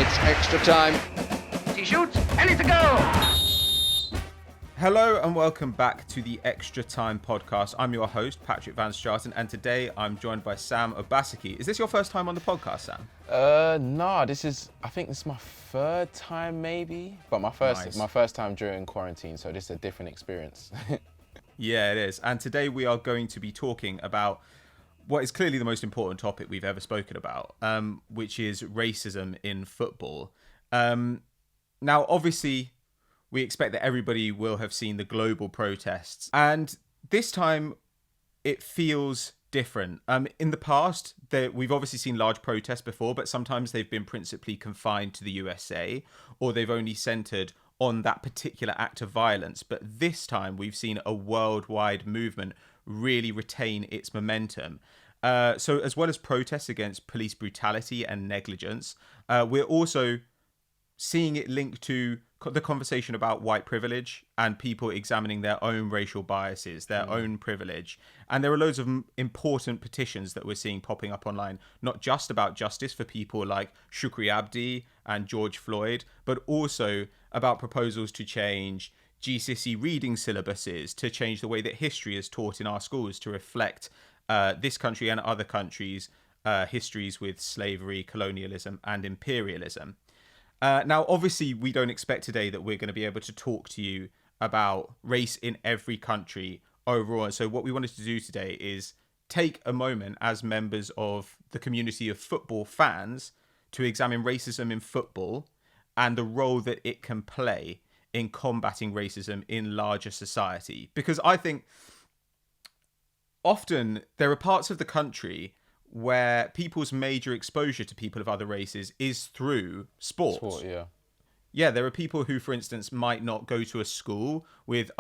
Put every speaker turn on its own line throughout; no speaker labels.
It's extra time.
He shoots, and it's a goal!
Hello and welcome back to the Extra Time podcast. I'm your host, Patrick Van Straten, and today I'm joined by Sam Obaseki. Is this your first time on the podcast, Sam?
No, I think this is my third time maybe, but my first time during quarantine, so this is a different experience.
Yeah, it is. And today we are going to be talking about what is clearly the most important topic we've ever spoken about, which is racism in football. Now, obviously, we expect that everybody will have seen the global protests. And this time, it feels different. In the past, we've obviously seen large protests before, but sometimes they've been principally confined to the USA, or they've only centered on that particular act of violence. But this time, we've seen a worldwide movement really retain its momentum. So as well as protests against police brutality and negligence, we're also seeing it linked to the conversation about white privilege and people examining their own racial biases, their own privilege. And there are loads of important petitions that we're seeing popping up online, not just about justice for people like Shukri Abdi and George Floyd, but also about proposals to change GCSE reading syllabuses, to change the way that history is taught in our schools to reflect this country and other countries' histories with slavery, colonialism, and imperialism. Now, obviously, we don't expect today that we're going to be able to talk to you about race in every country overall. And so what we wanted to do today is take a moment as members of the community of football fans to examine racism in football and the role that it can play in combating racism in larger society. Because I think often there are parts of the country where people's major exposure to people of other races is through sports. Yeah, there are people who, for instance, might not go to a school with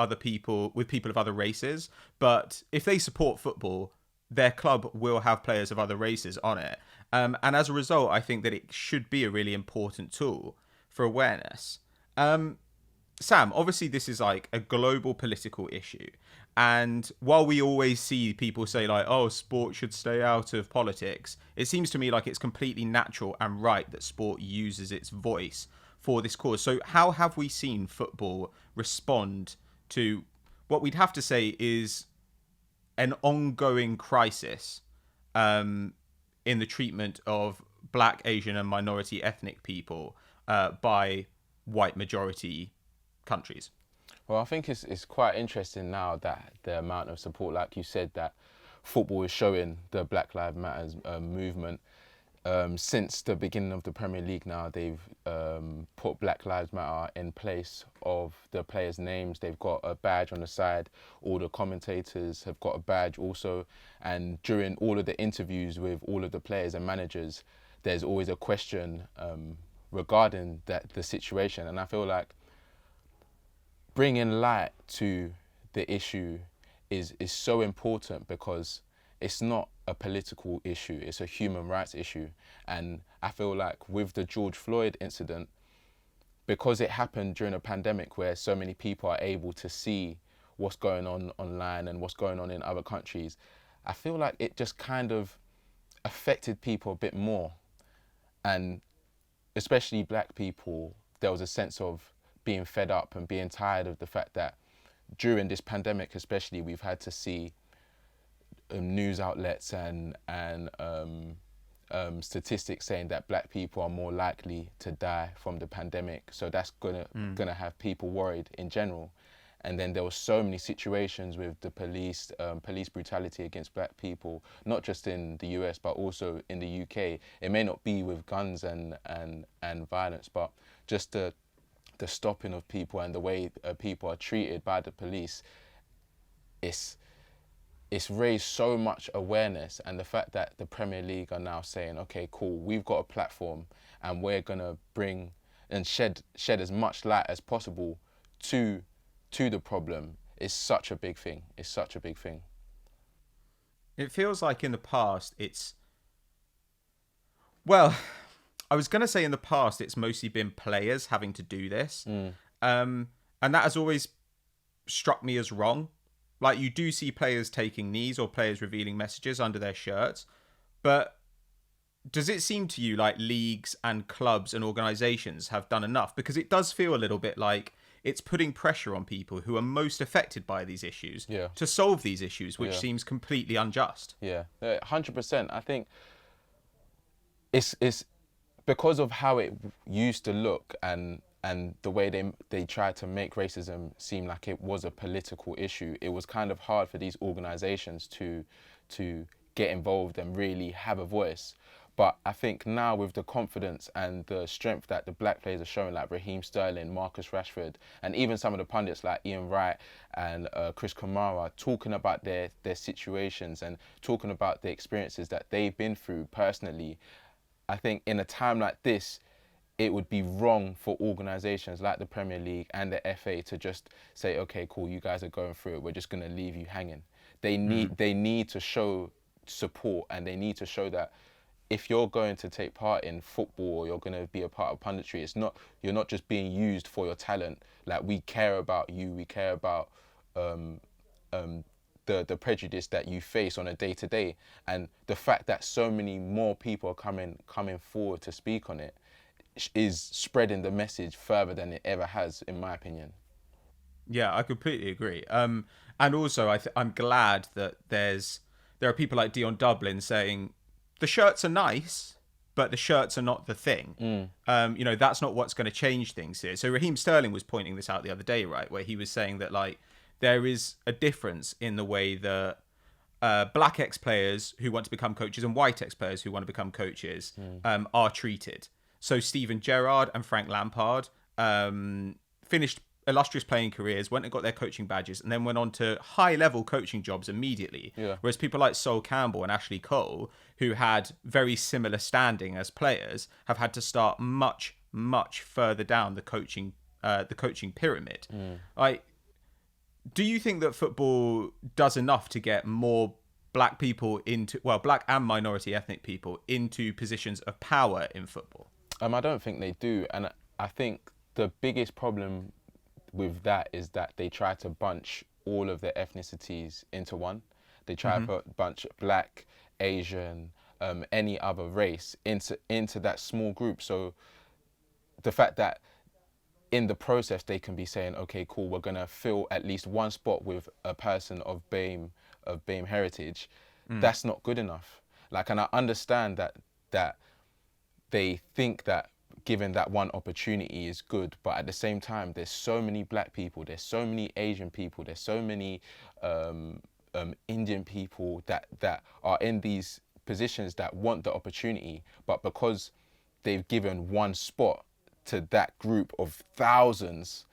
people of other races, but if they support football, their club will have players of other races on it. And as a result, I think that it should be a really important tool for awareness. Sam, obviously this is like a global political issue. And while we always see people say like, oh, sport should stay out of politics, it seems to me like it's completely natural and right that sport uses its voice for this cause. So how have we seen football respond to what we'd have to say is an ongoing crisis in the treatment of Black, Asian and minority ethnic people by white majority countries?
Well, I think it's quite interesting now that the amount of support, like you said, that football is showing the Black Lives Matter movement. Since the beginning of the Premier League now, they've put Black Lives Matter in place of the players' names. They've got a badge on the side. All the commentators have got a badge also. And during all of the interviews with all of the players and managers, there's always a question regarding the situation. And I feel like bringing light to the issue is so important because it's not a political issue, it's a human rights issue. And I feel like with the George Floyd incident, because it happened during a pandemic where so many people are able to see what's going on online and what's going on in other countries, I feel like it just kind of affected people a bit more. And especially Black people, there was a sense of being fed up and being tired of the fact that during this pandemic especially, we've had to see news outlets and statistics saying that Black people are more likely to die from the pandemic. So that's gonna have people worried in general. And then there were so many situations with the police brutality against Black people, not just in the US, but also in the UK. It may not be with guns and violence, but just the stopping of people and the way people are treated by the police, it's raised so much awareness. And the fact that the Premier League are now saying, okay, cool, we've got a platform and we're gonna bring and shed as much light as possible to the problem is such a big thing. It's such a big thing.
It feels like in the past well, I was going to say in the past it's mostly been players having to do this. And that has always struck me as wrong. Like, you do see players taking knees or players revealing messages under their shirts, but does it seem to you like leagues and clubs and organisations have done enough? Because it does feel a little bit like it's putting pressure on people who are most affected by these issues
Yeah.
to solve these issues, which
Yeah.
seems completely unjust.
Yeah, 100%. I think it's because of how it used to look and the way they tried to make racism seem like it was a political issue. It was kind of hard for these organizations to get involved and really have a voice. But I think now with the confidence and the strength that the black players are showing, like Raheem Sterling, Marcus Rashford, and even some of the pundits like Ian Wright and Chris Kamara, talking about their situations and talking about the experiences that they've been through personally, I think in a time like this, it would be wrong for organisations like the Premier League and the FA to just say, okay, cool, you guys are going through it, we're just going to leave you hanging. They need to show support, and they need to show that if you're going to take part in football or you're going to be a part of punditry, you're not just being used for your talent. Like, we care about you, we care about the prejudice that you face on a day-to-day, and the fact that so many more people are coming forward to speak on it is spreading the message further than it ever has, in my opinion.
Yeah, I completely agree. And also, I'm glad that there are people like Dion Dublin saying the shirts are nice, but the shirts are not the thing. That's not what's going to change things here. So Raheem Sterling was pointing this out the other day, right, where he was saying that like there is a difference in the way that black ex-players who want to become coaches and white ex-players who want to become coaches are treated. So Steven Gerrard and Frank Lampard finished illustrious playing careers, went and got their coaching badges, and then went on to high-level coaching jobs immediately.
Yeah.
Whereas people like Sol Campbell and Ashley Cole, who had very similar standing as players, have had to start much, much further down the coaching pyramid. Do you think that football does enough to get more black people black and minority ethnic people into positions of power in football?
I don't think they do, and I think the biggest problem with that is that they try to bunch all of the ethnicities into one. They try to bunch black, Asian, any other race into that small group. So the fact that in the process they can be saying, okay, cool, we're gonna fill at least one spot with a person of BAME heritage, that's not good enough. Like, and I understand that they think that given that one opportunity is good, but at the same time, there's so many black people, there's so many Asian people, there's so many Indian people that are in these positions that want the opportunity, but because they've given one spot to that group of thousands,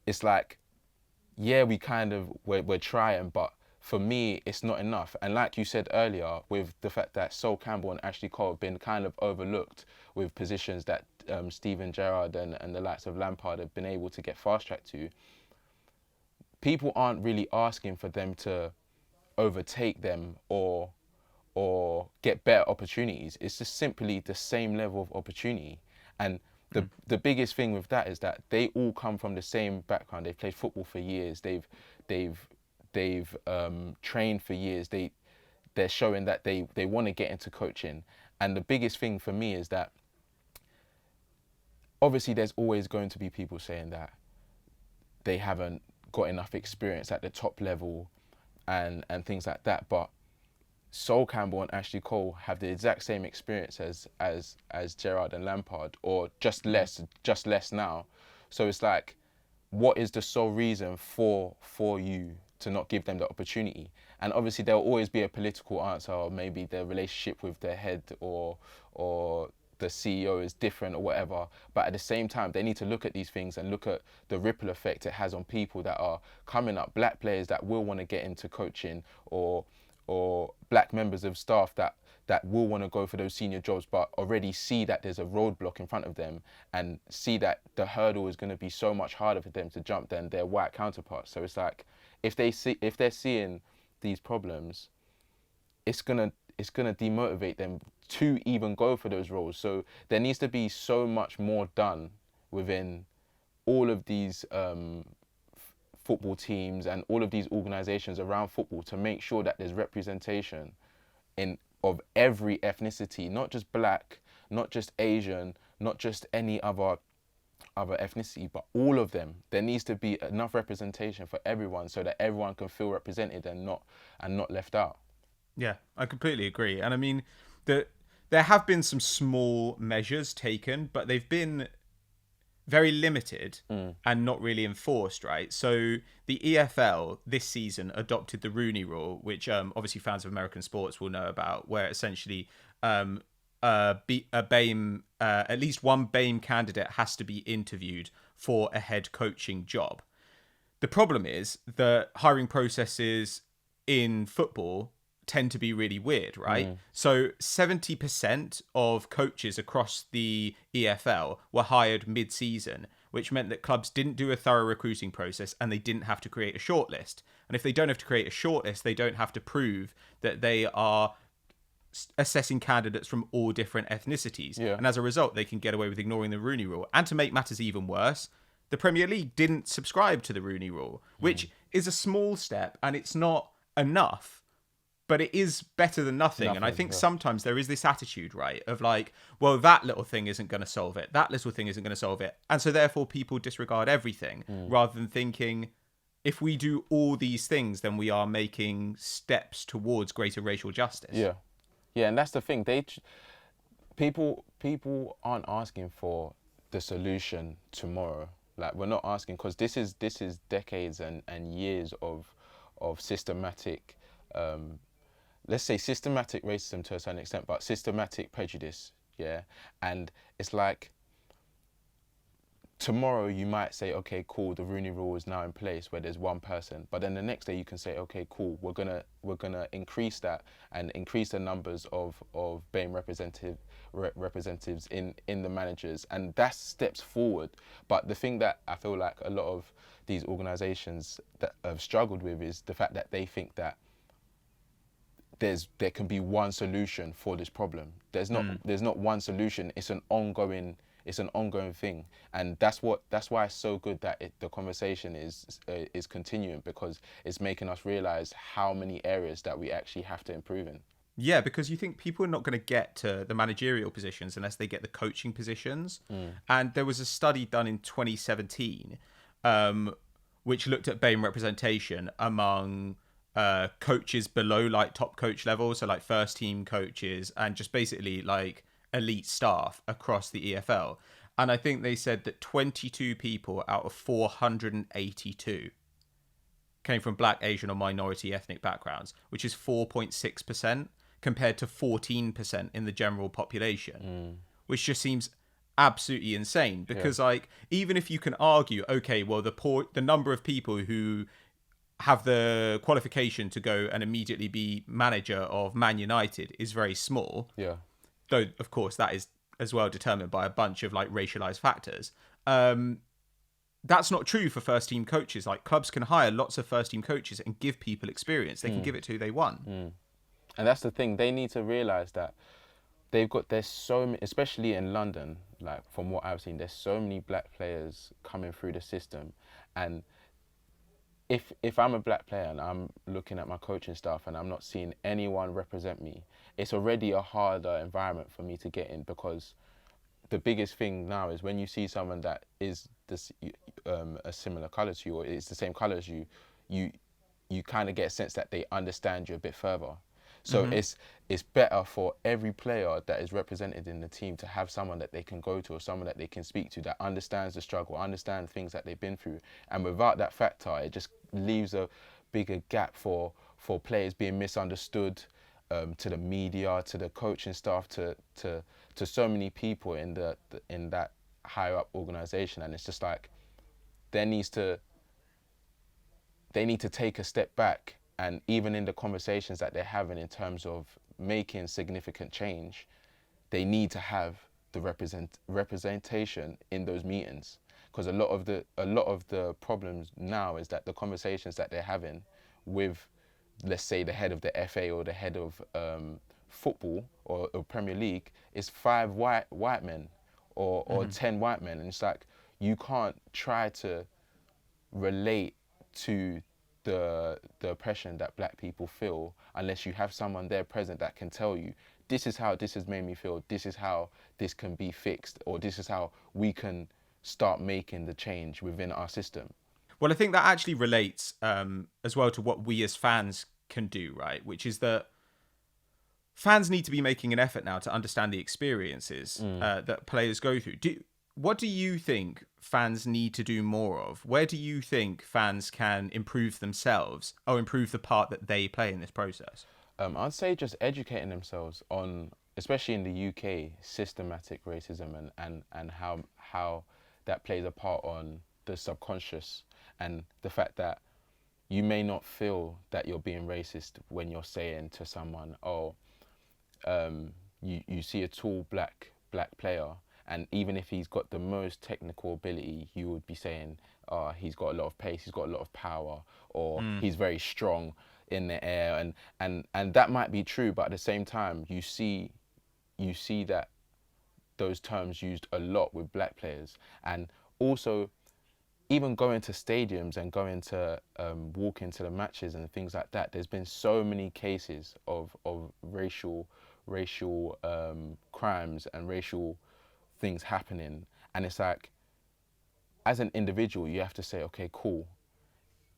it's like, yeah, we're trying, but for me, it's not enough. And like you said earlier, with the fact that Sol Campbell and Ashley Cole have been kind of overlooked with positions that Steven Gerrard and the likes of Lampard have been able to get fast-tracked to, people aren't really asking for them to overtake them or get better opportunities. It's just simply the same level of opportunity. And the biggest thing with that is that they all come from the same background. They've played football for years. They've trained for years. They're showing that they want to get into coaching. And the biggest thing for me is that obviously there's always going to be people saying that they haven't got enough experience at the top level and things like that. But Sol Campbell and Ashley Cole have the exact same experience as Gerrard and Lampard, or just less now. So it's like, what is the sole reason for you to not give them the opportunity? And obviously there'll always be a political answer, or maybe their relationship with their head or the CEO is different or whatever. But at the same time, they need to look at these things and look at the ripple effect it has on people that are coming up, black players that will want to get into coaching, or black members of staff that will want to go for those senior jobs, but already see that there's a roadblock in front of them and see that the hurdle is going to be so much harder for them to jump than their white counterparts. So it's like, if they're seeing these problems, it's gonna demotivate them to even go for those roles. So there needs to be so much more done within all of these football teams and all of these organizations around football to make sure that there's representation in of every ethnicity, not just black, not just Asian, not just any other ethnicity, but all of them. There needs to be enough representation for everyone so that everyone can feel represented and not left out.
Yeah, I completely agree. And I mean, there have been some small measures taken, but they've been very limited and not really enforced, right? So the EFL this season adopted the Rooney Rule, which obviously fans of American sports will know about, where essentially a BAME, at least one BAME candidate has to be interviewed for a head coaching job. The problem is that hiring processes in football tend to be really weird, right? So 70% of coaches across the EFL were hired mid-season, which meant that clubs didn't do a thorough recruiting process and they didn't have to create a shortlist. And if they don't have to create a shortlist, they don't have to prove that they are assessing candidates from all different ethnicities.
Yeah.
And as a result, they can get away with ignoring the Rooney Rule. And to make matters even worse, the Premier League didn't subscribe to the Rooney Rule, which is a small step and it's not enough. But it is better than nothing. And I think sometimes there is this attitude, right, of like, well, that little thing isn't going to solve it. That little thing isn't going to solve it. And so therefore people disregard everything rather than thinking, if we do all these things, then we are making steps towards greater racial justice.
Yeah. Yeah, and that's the thing. People aren't asking for the solution tomorrow. Like, we're not asking, because this is decades and years of systematic, let's say systematic racism to a certain extent, but systematic prejudice, yeah? And it's like, tomorrow you might say, okay, cool, the Rooney Rule is now in place where there's one person, but then the next day you can say, okay, cool, we're gonna increase that and increase the numbers of BAME representatives in the managers, and that's steps forward. But the thing that I feel like a lot of these organisations that have struggled with is the fact that they think that there can be one solution for this problem. There's not one solution. It's an ongoing thing, and that's why it's so good that the conversation is continuing, because it's making us realize how many areas that we actually have to improve in.
Yeah, because you think people are not going to get to the managerial positions unless they get the coaching positions. And there was a study done in 2017 which looked at BAME representation among coaches below like top coach level, so like first team coaches and just basically like elite staff across the EFL. And I think they said that 22 people out of 482 came from black, Asian or minority ethnic backgrounds, which is 4.6% compared to 14% in the general population, which just seems absolutely insane. Because like, even if you can argue, okay, well, the number of people who have the qualification to go and immediately be manager of Man United is very small.
Yeah.
Though, of course, that is as well determined by a bunch of like racialized factors. That's not true for first team coaches. Like, clubs can hire lots of first team coaches and give people experience. They can give it to who they want.
And that's the thing. They need to realize that there's so many, especially in London, like from what I've seen, there's so many black players coming through the system. And if I'm a black player and I'm looking at my coaching staff and I'm not seeing anyone represent me, it's already a harder environment for me to get in, because the biggest thing now is when you see someone that is a similar colour to you, or is the same colour as you, you kind of get a sense that they understand you a bit further. So it's better for every player that is represented in the team to have someone that they can go to, or someone that they can speak to that understands the struggle, understands things that they've been through. And without that factor, it just leaves a bigger gap for players being misunderstood, to the media, to the coaching staff, to so many people in that higher up organisation. And it's just like they need to take a step back. And even in the conversations that they're having in terms of making significant change, they need to have the representation in those meetings. Because a lot of the problems now is that the conversations that they're having with, let's say, the head of the FA or the head of football or Premier League is 5 white men or 10 white men. And it's like, you can't try to relate to the oppression that black people feel unless you have someone there present that can tell you, this is how this has made me feel, this is how this can be fixed, or this is how we can start making the change within our system.
Well, I think that actually relates as well to what we as fans can do, right? Which is that fans need to be making an effort now to understand the experiences that players go through. What do you think fans need to do more of? Where do you think fans can improve themselves or improve the part that they play in this process?
I'd say just educating themselves on, especially in the UK, systematic racism and how that plays a part on the subconscious, and the fact that you may not feel that you're being racist when you're saying to someone, oh, you see a tall black player, and even if he's got the most technical ability, you would be saying, oh, he's got a lot of pace, he's got a lot of power, or he's very strong in the air, and that might be true, but at the same time, you see that those terms used a lot with black players. And also, even going to stadiums and going to walk into the matches and things like that, there's been so many cases of racial crimes and racial things happening, and it's like, as an individual, you have to say, okay, cool,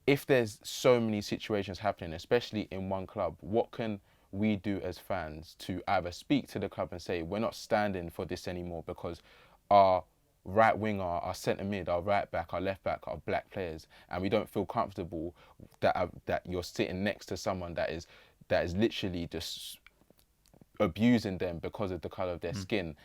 if there's so many situations happening, especially in one club, what can we do as fans to either speak to the club and say, we're not standing for this anymore because our right winger, our centre mid, our right back, our left back are black players, and we don't feel comfortable that you're sitting next to someone that is literally just abusing them because of the colour of their skin.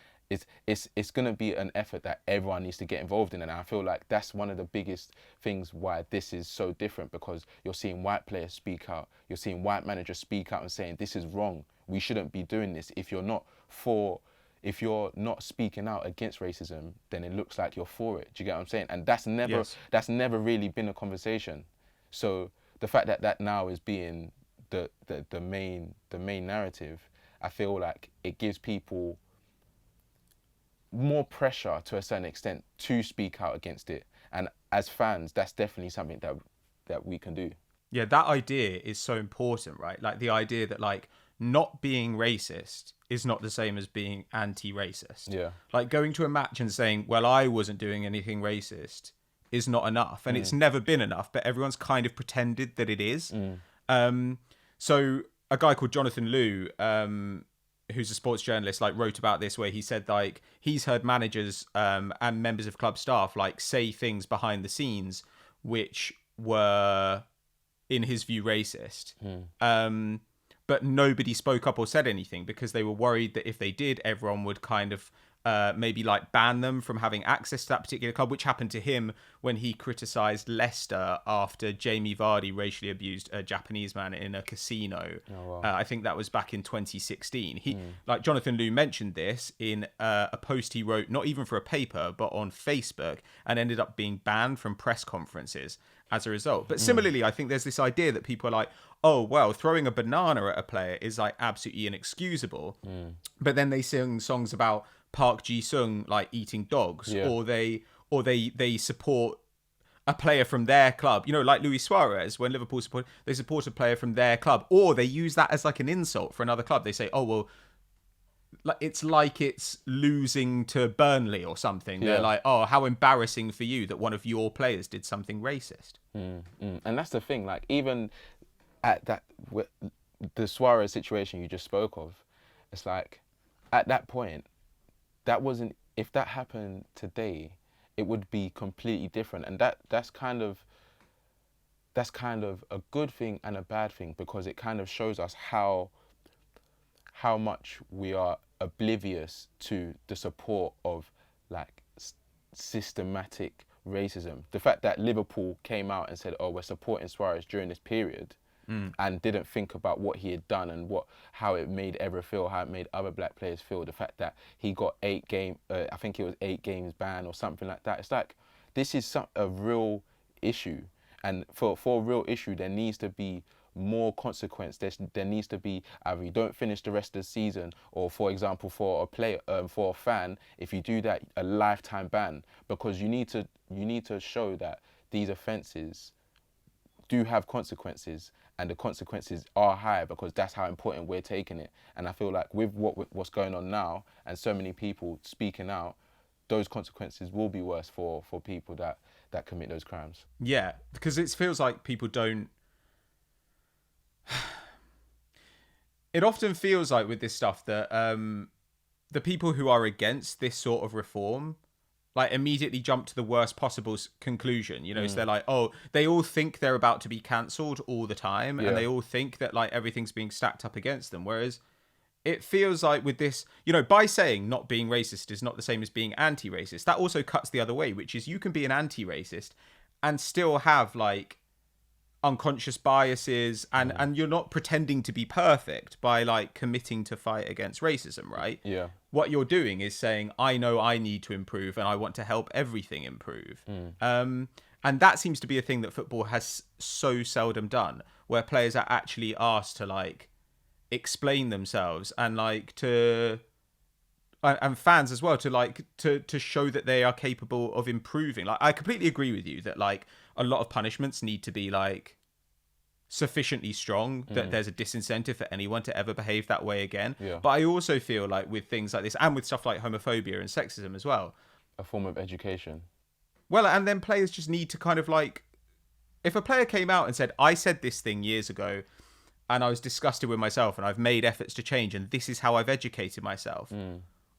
It's going to be an effort that everyone needs to get involved in, and I feel like that's one of the biggest things why this is so different, because you're seeing white players speak out, you're seeing white managers speak out and saying, this is wrong, we shouldn't be doing this. If you're not speaking out against racism, then it looks like you're for it. Do you get what I'm saying? And that's never really been a conversation. So the fact that now is being the main narrative, I feel like it gives people more pressure to a certain extent to speak out against it. And as fans, that's definitely something that we can do.
Yeah, that idea is so important, right? Like the idea that like not being racist is not the same as being anti-racist.
Yeah. Like
going to a match and saying, well, I wasn't doing anything racist is not enough. And it's never been enough, but everyone's kind of pretended that it is. So a guy called Jonathan Liu, who's a sports journalist, like wrote about this, where he said like he's heard managers and members of club staff like say things behind the scenes which were, in his view, racist. But nobody spoke up or said anything because they were worried that if they did, everyone would kind of maybe like ban them from having access to that particular club, which happened to him when he criticised Leicester after Jamie Vardy racially abused a Japanese man in a casino. Oh, wow. I think that was back in 2016. Like Jonathan Liu mentioned this in a post he wrote, not even for a paper, but on Facebook, and ended up being banned from press conferences as a result. But similarly, I think there's this idea that people are like, oh, well, throwing a banana at a player is like absolutely inexcusable. But then they sing songs about Park Ji-sung like eating dogs, or they support a player from their club, you know, like Luis Suarez, when Liverpool support a player from their club, or they use that as like an insult for another club. They say, oh, well, it's like it's losing to Burnley or something. They're like, oh, how embarrassing for you that one of your players did something racist.
And that's the thing, like even at the Suarez situation you just spoke of, it's like at that point, if that happened today, it would be completely different. And that's kind of a good thing and a bad thing, because it kind of shows us how much we are oblivious to the support of like systematic racism. The fact that Liverpool came out and said, oh, we're supporting Suarez during this period, and didn't think about what he had done and how it made Evra feel, how it made other black players feel. The fact that he got 8 games ban or something like that. It's like, this is a real issue, and for a real issue, there needs to be more consequence. There needs to be either you don't finish the rest of the season, or for example, for a player, for a fan, if you do that, a lifetime ban, because you need to show that these offences do have consequences, and the consequences are high because that's how important we're taking it. And I feel like with what's going on now and so many people speaking out, those consequences will be worse for people that commit those crimes.
Yeah, because it feels like people don't. It often feels like with this stuff that the people who are against this sort of reform like immediately jump to the worst possible conclusion, you know. So they're like, oh, they all think they're about to be cancelled all the time, and they all think that like everything's being stacked up against them, whereas it feels like with this, you know, by saying not being racist is not the same as being anti-racist, that also cuts the other way, which is you can be an anti-racist and still have like unconscious biases, and you're not pretending to be perfect by like committing to fight against racism, right?
Yeah.
What you're doing is saying, I know I need to improve and I want to help everything improve. And that seems to be a thing that football has so seldom done, where players are actually asked to like explain themselves and like to, and fans as well, to like to show that they are capable of improving. Like I completely agree with you that like a lot of punishments need to be like sufficiently strong that there's a disincentive for anyone to ever behave that way again. But I also feel like with things like this and with stuff like homophobia and sexism as well,
a form of education.
Well, and then players just need to kind of like, if a player came out and said, I said this thing years ago and I was disgusted with myself and I've made efforts to change and this is how I've educated myself.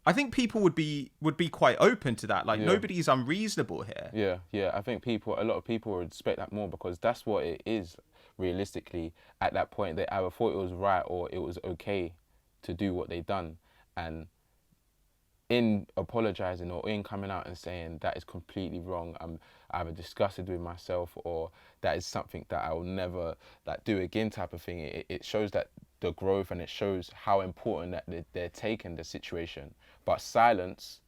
I think people would be quite open to that. Like nobody's unreasonable here.
Yeah. I think a lot of people would expect that more because that's what it is. Realistically, at that point, they either thought it was right or it was okay to do what they done, and in apologizing or in coming out and saying that is completely wrong, I'm either disgusted with myself or that is something that I will never like do again type of thing. It shows that the growth, and it shows how important that they're taking the situation. But silence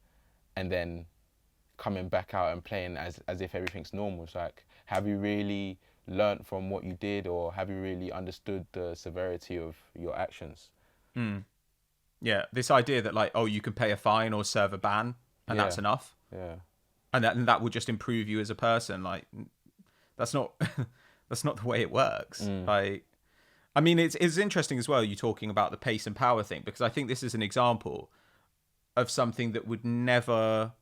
and then coming back out and playing as if everything's normal, it's like, have you really learnt from what you did, or have you really understood the severity of your actions?
Yeah, this idea that like, oh, you can pay a fine or serve a ban and that's enough. And that will just improve you as a person. Like that's not that's not the way it works. Like I mean, it's interesting as well, you talking about the pace and power thing, because I think this is an example of something that would never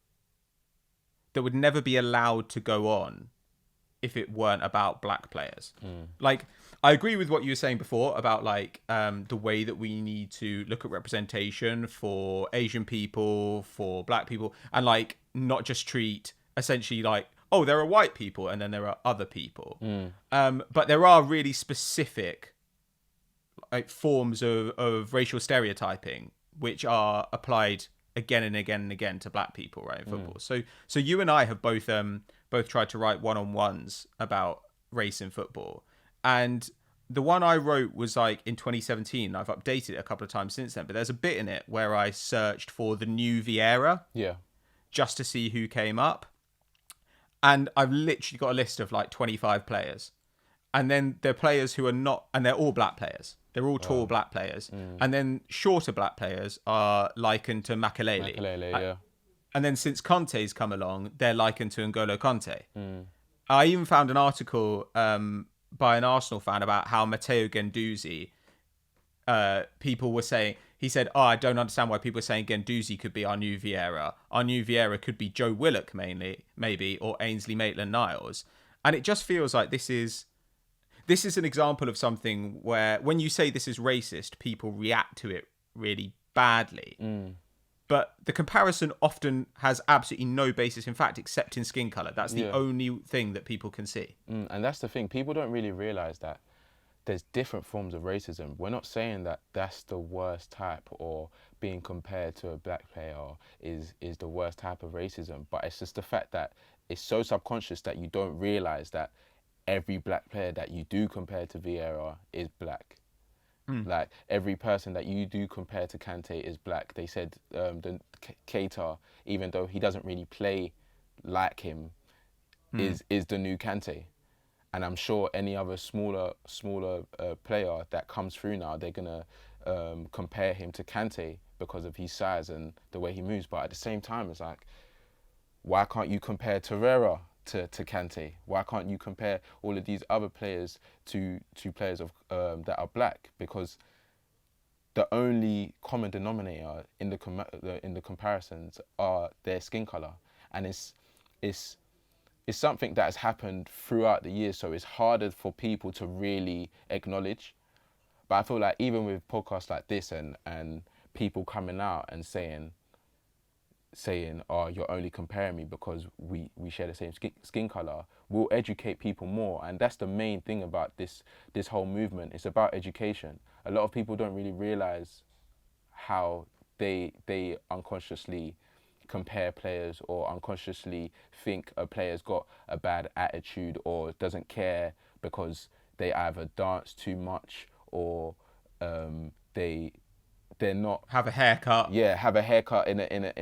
be allowed to go on if it weren't about black players. Like, I agree with what you were saying before about like the way that we need to look at representation for Asian people, for black people, and like not just treat essentially like, oh, there are white people and then there are other people. But there are really specific like forms of racial stereotyping which are applied again and again and again to black people, right, in football. So you and I have both tried to write one-on-ones about race in football, and the one I wrote was like in 2017. I've updated it a couple of times since then, but there's a bit in it where I searched for the new Vieira, just to see who came up, and I've literally got a list of like 25 players, and then there are players who are not, and they're all black players. They're all tall black players, and then shorter black players are likened to Makelele. And then since Conte's come along, they're likened to N'Golo Conte. I even found an article by an Arsenal fan about how Matteo Guendouzi, people were saying, he said, oh, I don't understand why people are saying Guendouzi could be our new Vieira. Our new Vieira could be Joe Willock, maybe, or Ainsley Maitland-Niles. And it just feels like this is an example of something where when you say this is racist, people react to it really badly. But the comparison often has absolutely no basis in fact, except in skin colour. That's the only thing that people can see.
And that's the thing. People don't really realise that there's different forms of racism. We're not saying that that's the worst type, or being compared to a black player is the worst type of racism. But it's just the fact that it's so subconscious that you don't realise that every black player that you do compare to Vieira is black. Like every person that you do compare to Kante is black. They said the Keita, even though he doesn't really play like him, is the new Kante. And I'm sure any other smaller player that comes through now, they're gonna compare him to Kante because of his size and the way he moves. But at the same time, it's like, why can't you compare Torreira to Kante? Why can't you compare all of these other players to players of that are black? Because the only common denominator in the comparisons are their skin color, and it's something that has happened throughout the years. So it's harder for people to really acknowledge. But I feel like even with podcasts like this and people coming out and saying, oh, you're only comparing me because we share the same skin color, will educate people more. And that's the main thing about this whole movement. It's about education. A lot of people don't really realize how they unconsciously compare players, or unconsciously think a player's got a bad attitude or doesn't care because they either dance too much, or they're not
Have a haircut.
Yeah, have a haircut in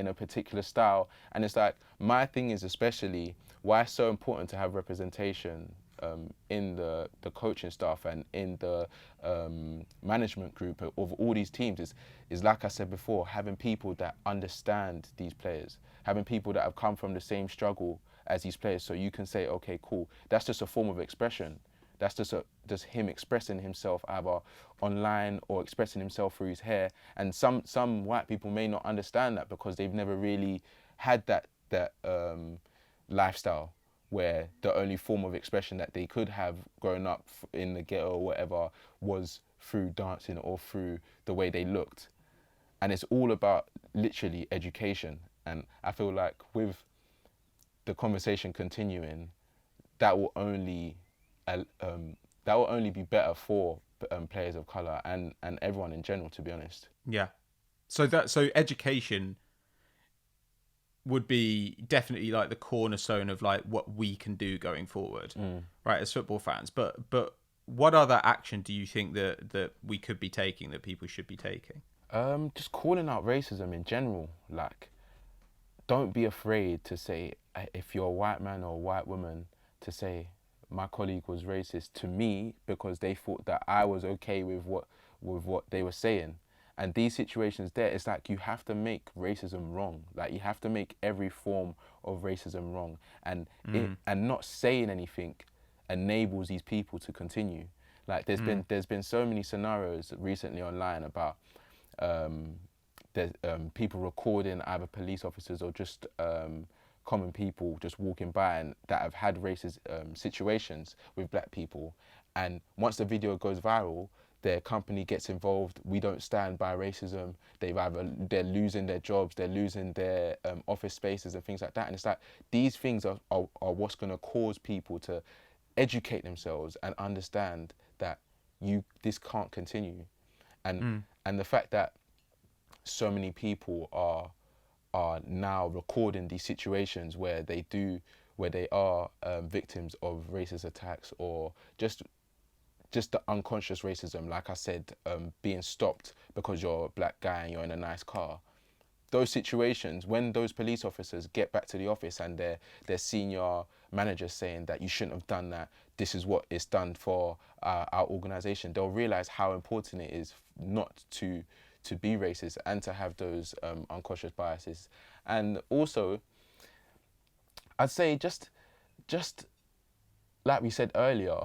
a particular style. And it's like, my thing is especially why it's so important to have representation in the coaching staff and in the management group of all these teams is like I said before, having people that understand these players, having people that have come from the same struggle as these players, so you can say, okay, cool, that's just a form of expression. That's just him expressing himself either online or expressing himself through his hair. And some white people may not understand that because they've never really had that lifestyle where the only form of expression that they could have growing up in the ghetto or whatever was through dancing or through the way they looked. And it's all about literally education. And I feel like with the conversation continuing, that will only be better for players of colour and everyone in general, to be honest.
Yeah. So education would be definitely like the cornerstone of like what we can do going forward, right, as football fans. But what other action do you think that we could be taking, that people should be taking?
Just calling out racism in general. Like, don't be afraid to say, if you're a white man or a white woman, to say, my colleague was racist to me because they thought that I was okay with what they were saying. And these situations there, it's like you have to make racism wrong. Like, you have to make every form of racism wrong. And and not saying anything enables these people to continue. Like, there's been so many scenarios recently online about people recording either police officers or just common people just walking by and that have had racist situations with black people. And once the video goes viral, their company gets involved. We don't stand by racism. They're losing their jobs, they're losing their office spaces and things like that. And it's like, these things are what's going to cause people to educate themselves and understand that this can't continue. And the fact that so many people are now recording these situations where they are victims of racist attacks, or just the unconscious racism, like I said, being stopped because you're a black guy and you're in a nice car. Those situations, when those police officers get back to the office and their senior managers saying that you shouldn't have done that, this is what it's done for our organisation, they'll realise how important it is not to be racist and to have those unconscious biases. And also, I'd say just like we said earlier,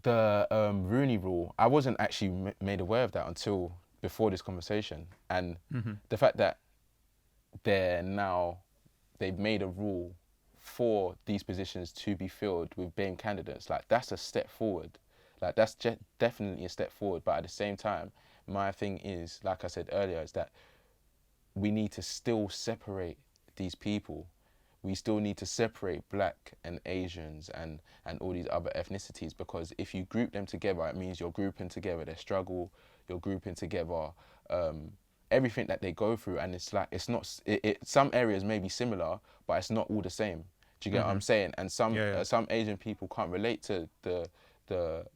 the Rooney Rule, I wasn't actually made aware of that until before this conversation. And the fact that they've made a rule for these positions to be filled with BAME candidates, like, that's a step forward. Like, that's definitely a step forward. But at the same time, my thing is, like I said earlier, is that we need to still separate these people. We still need to separate black and Asians and all these other ethnicities, because if you group them together, it means you're grouping together their struggle, you're grouping together everything that they go through. And it's like, it's not, some areas may be similar, but it's not all the same. Do you get what I'm saying? And some Asian people can't relate to the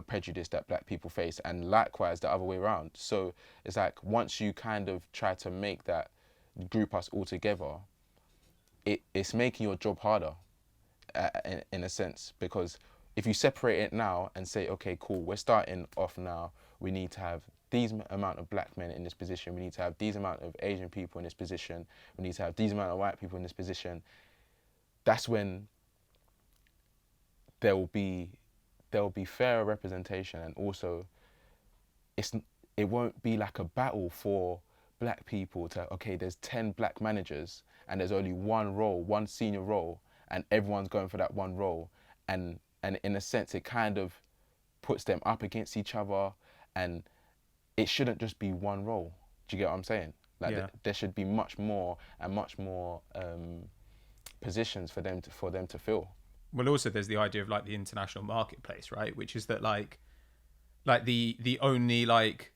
prejudice that black people face, and likewise the other way around. So it's like, once you kind of try to make that group us all together, it's making your job harder in a sense, because if you separate it now and say, okay, cool, we're starting off now, we need to have these amount of black men in this position. We need to have these amount of Asian people in this position. We need to have these amount of white people in this position. That's when there will be fairer representation, and also it won't be like a battle for black people to, okay, there's 10 black managers and there's only one role, one senior role, and everyone's going for that one role. And in a sense, it kind of puts them up against each other, and it shouldn't just be one role. Do you get what I'm saying? Like there should be much more positions for them to fill.
Well, also there's the idea of like the international marketplace, right? Which is that like the only like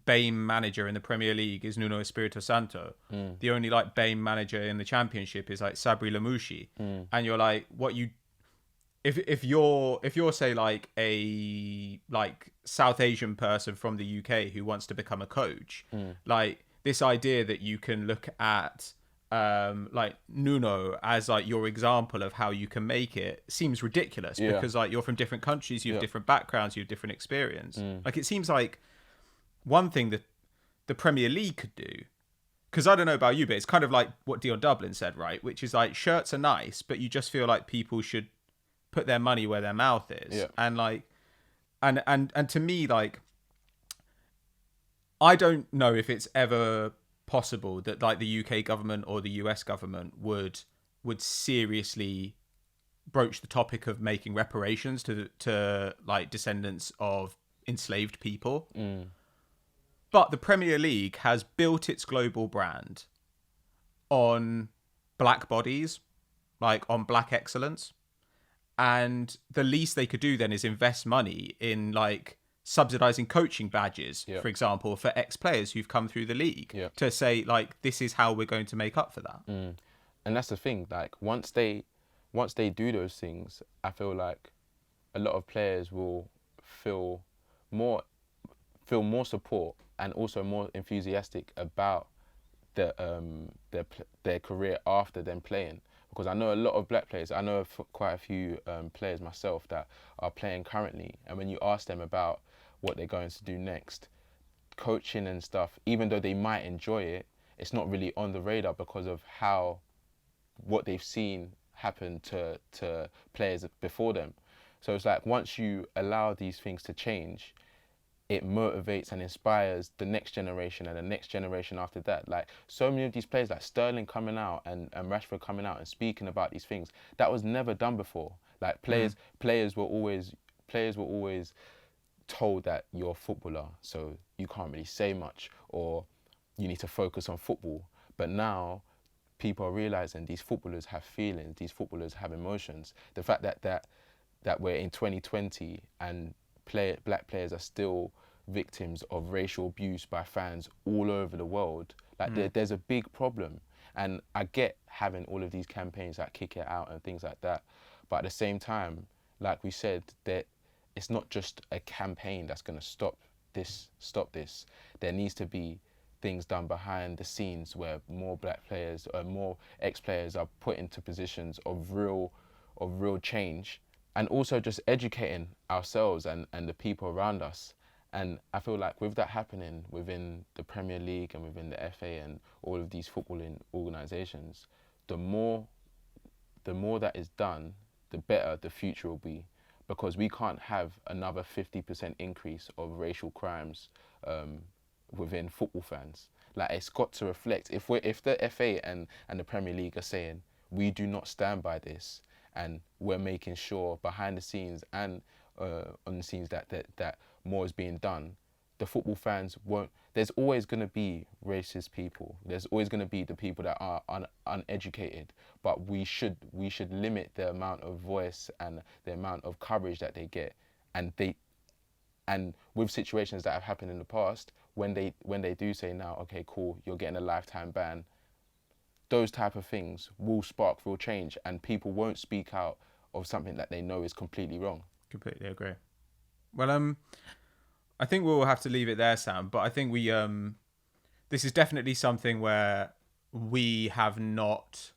BAME manager in the Premier League is Nuno Espirito Santo. The only like BAME manager in the Championship is like Sabri Lamouchi. And you're like, if you're say like a like South Asian person from the UK who wants to become a coach, like this idea that you can look at like Nuno as like your example of how you can make it seems ridiculous, because like you're from different countries, you have different backgrounds, you have different experience. Like it seems like one thing that the Premier League could do, because I don't know about you, but it's kind of like what Dion Dublin said, right? Which is like, shirts are nice, but you just feel like people should put their money where their mouth is. And like, and to me, like, I don't know if it's ever possible that like the UK government or the US government would seriously broach the topic of making reparations to like descendants of enslaved people. But the Premier League has built its global brand on black bodies, like on black excellence. And the least they could do then is invest money in like subsidizing coaching badges, for example, for ex-players who've come through the league, to say like, this is how we're going to make up for that.
And that's the thing, like once they do those things, I feel like a lot of players will feel more support and also more enthusiastic about their career after them playing. Because I know a lot of black players, I know quite a few players myself that are playing currently, and when you ask them about what they're going to do next, coaching and stuff, even though they might enjoy it, it's not really on the radar because of what they've seen happen to players before them. So it's like once you allow these things to change, it motivates and inspires the next generation and the next generation after that. Like so many of these players, like Sterling coming out and Rashford coming out and speaking about these things, that was never done before. Like players were always told that you're a footballer, so you can't really say much, or you need to focus on football. But now people are realizing these footballers have feelings, these footballers have emotions. The fact that we're in 2020 and black players are still victims of racial abuse by fans all over the world. Like there's a big problem, and I get having all of these campaigns like Kick It Out and things like that, but at the same time, like we said, that it's not just a campaign that's going to stop this. There needs to be things done behind the scenes where more black players or more ex-players are put into positions of real change. And also just educating ourselves and the people around us. And I feel like with that happening within the Premier League and within the FA and all of these footballing organisations, the more that is done, the better the future will be. Because we can't have another 50% increase of racial crimes within football fans. Like it's got to reflect. If the FA and the Premier League are saying, we do not stand by this, and we're making sure behind the scenes and on the scenes that more is being done, the football fans won't. There's always going to be racist people. There's always going to be the people that are uneducated. But we should limit the amount of voice and the amount of coverage that they get. And with situations that have happened in the past, when they do say now, okay, cool, you're getting a lifetime ban, those type of things will spark real change, and people won't speak out of something that they know is completely wrong.
Completely agree. Well, I think we'll have to leave it there, Sam. But I think this is definitely something where we have not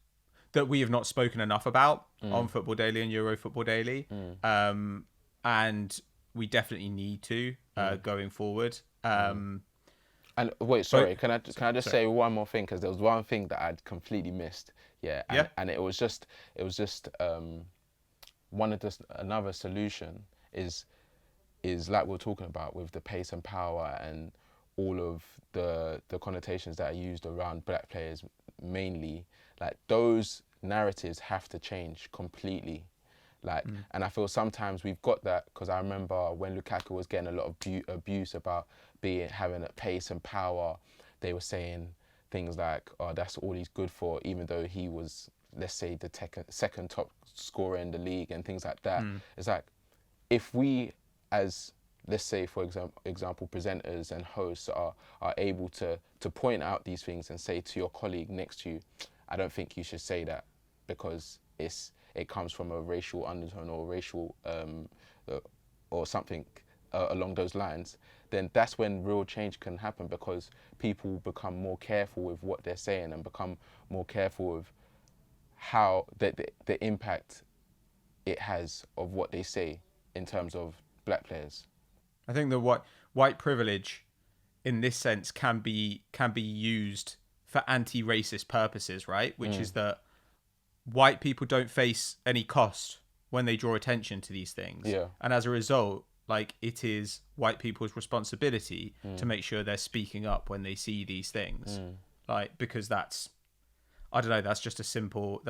spoken enough about on Football Daily and Euro Football Daily, and we definitely need to going forward. Um,
And wait, sorry,
but-
can I just say one more thing? Because there was one thing that I'd completely missed. Yeah. And it was just another solution is like we're talking about with the pace and power and all of the connotations that are used around black players mainly. Like those narratives have to change completely. Like, and I feel sometimes we've got that because I remember when Lukaku was getting a lot of abuse about having a pace and power, they were saying things like, "Oh, that's all he's good for," even though he was, let's say, the second top scorer in the league and things like that. It's like, if we, as let's say, for example, presenters and hosts are able to point out these things and say to your colleague next to you, "I don't think you should say that because it comes from a racial undertone or racial or something along those lines," then that's when real change can happen, because people become more careful with what they're saying and become more careful with how the impact it has of what they say in terms of black players.
I think the white privilege in this sense can be used for anti-racist purposes, right? Which is that white people don't face any cost when they draw attention to these things.
Yeah.
And as a result, like, it is white people's responsibility to make sure they're speaking up when they see these things. Like, because that's just a simple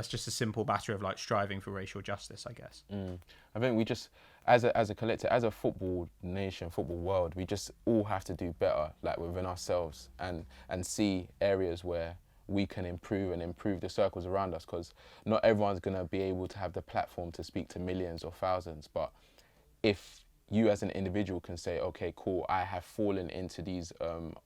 matter of like striving for racial justice, I guess.
I think we just, as a collective, as a football nation, football world, we just all have to do better, like within ourselves, and see areas where we can improve the circles around us, because not everyone's going to be able to have the platform to speak to millions or thousands. But if you as an individual can say, okay, cool, I have fallen into these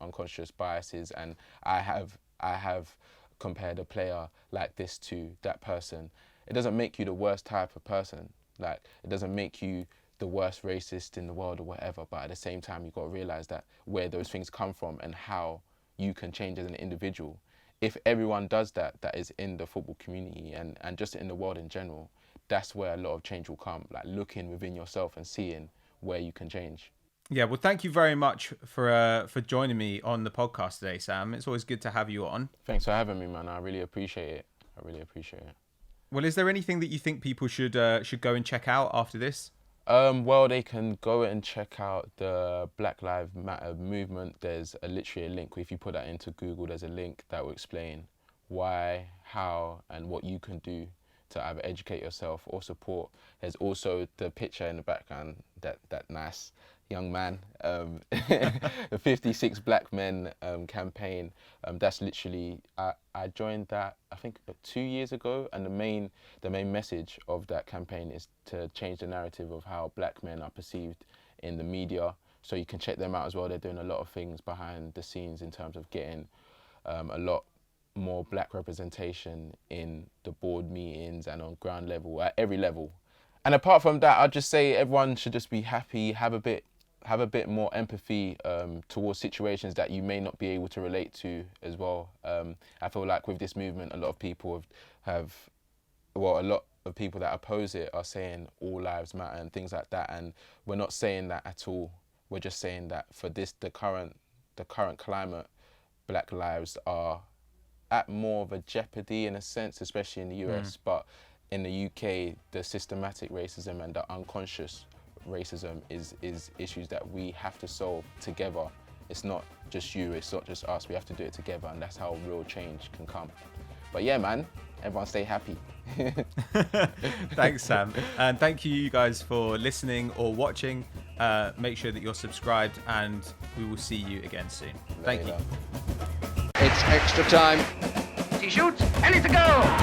unconscious biases, and I have compared a player like this to that person, it doesn't make you the worst type of person. Like, it doesn't make you the worst racist in the world or whatever, but at the same time, you've got to realize that where those things come from and how you can change as an individual. If everyone does that is in the football community and just in the world in general, that's where a lot of change will come, like looking within yourself and seeing where you can change.
Yeah, well, thank you very much for joining me on the podcast today, Sam. It's always good to have you on.
Thanks for having me, man. I really appreciate it.
Well, is there anything that you think people should go and check out after this?
Well, they can go and check out the Black Lives Matter movement. There's literally a link. If you put that into Google, there's a link that will explain why, how, and what you can do to either educate yourself or support. There's also the picture in the background, that nice young man, the 56 Black Men campaign. That's literally, I joined that I think 2 years ago, and the main message of that campaign is to change the narrative of how black men are perceived in the media. So you can check them out as well. They're doing a lot of things behind the scenes in terms of getting a lot more black representation in the board meetings and on ground level, at every level. And apart from that, I'd just say everyone should just be happy, have a bit more empathy towards situations that you may not be able to relate to as well. I feel like with this movement, a lot of people a lot of people that oppose it are saying all lives matter and things like that, and we're not saying that at all. We're just saying that for the current climate, black lives are at more of a jeopardy in a sense, especially in the US, but in the UK, the systematic racism and the unconscious racism is issues that we have to solve together. It's not just you, it's not just us, we have to do it together, and that's how real change can come. But yeah, man, everyone stay happy.
Thanks, Sam. And thank you guys for listening or watching. Make sure that you're subscribed, and we will see you again soon. Thank you.
It's extra time. He shoots, and it's a goal.